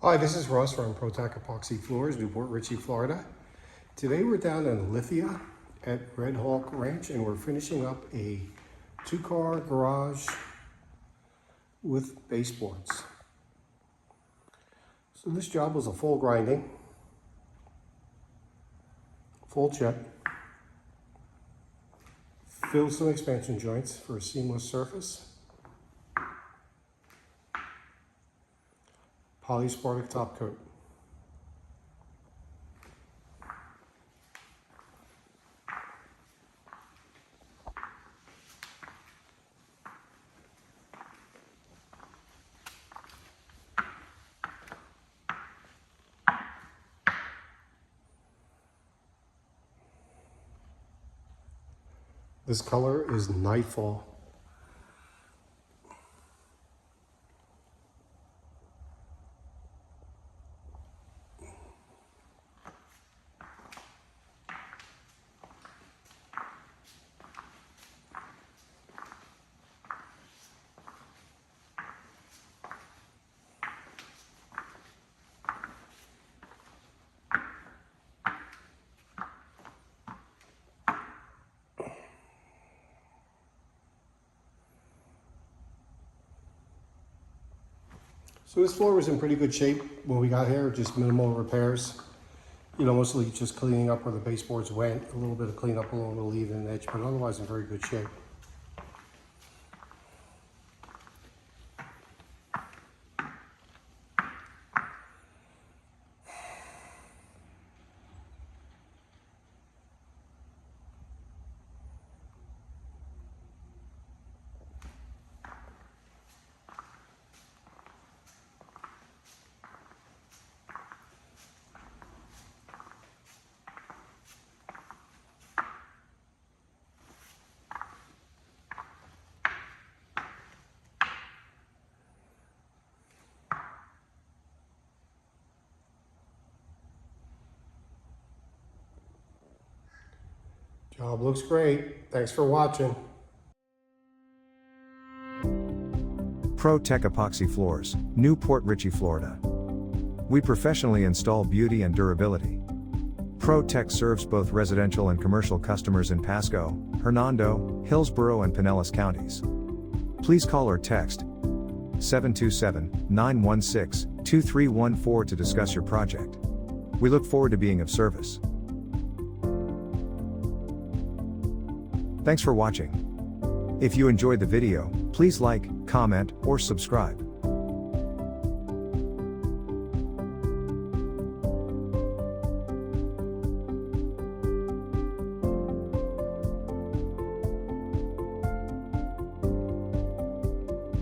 Hi, this is Russ from ProTech Epoxy Floors, Newport Richey, Florida. Today we're down in Lithia at Red Hawk Ranch and we're finishing up a two-car garage with baseboards. So this job was a full grinding, full chip, filled some expansion joints for a seamless surface, polyspartic top coat. This color is Nightfall. So this floor was in pretty good shape when we got here, just minimal repairs. You know, mostly just cleaning up where the baseboards went, a little bit of cleanup along the lead-in edge, but otherwise in very good shape. Job looks great. Thanks for watching. ProTech Epoxy Floors, Newport Richey, Florida. We professionally install beauty and durability. ProTech serves both residential and commercial customers in Pasco, Hernando, Hillsborough and Pinellas counties. Please call or text 727-916-2314 to discuss your project. We look forward to being of service. Thanks for watching. If you enjoyed the video, please like, comment, or subscribe.